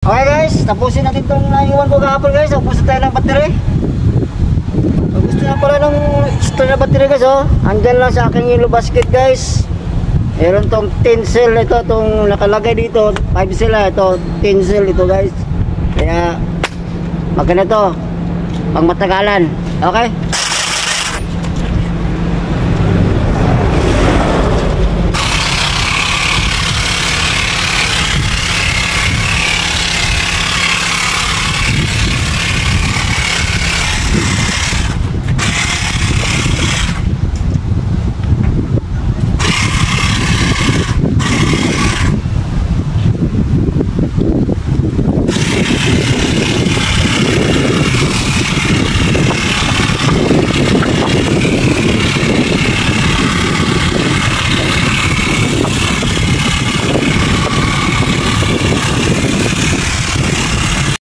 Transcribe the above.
Okay guys, tapusin natin itong naiwan ko kahapon guys. Tapusin tayo ng battery. Pag gusto na pala ng store na battery guys, oh, andyan lang sa aking yellow basket guys. Meron tong 10 cell ito, itong nakalagay dito 5 cell ito, 10 cell ito guys. Kaya maganda to pang matagalan. Okay.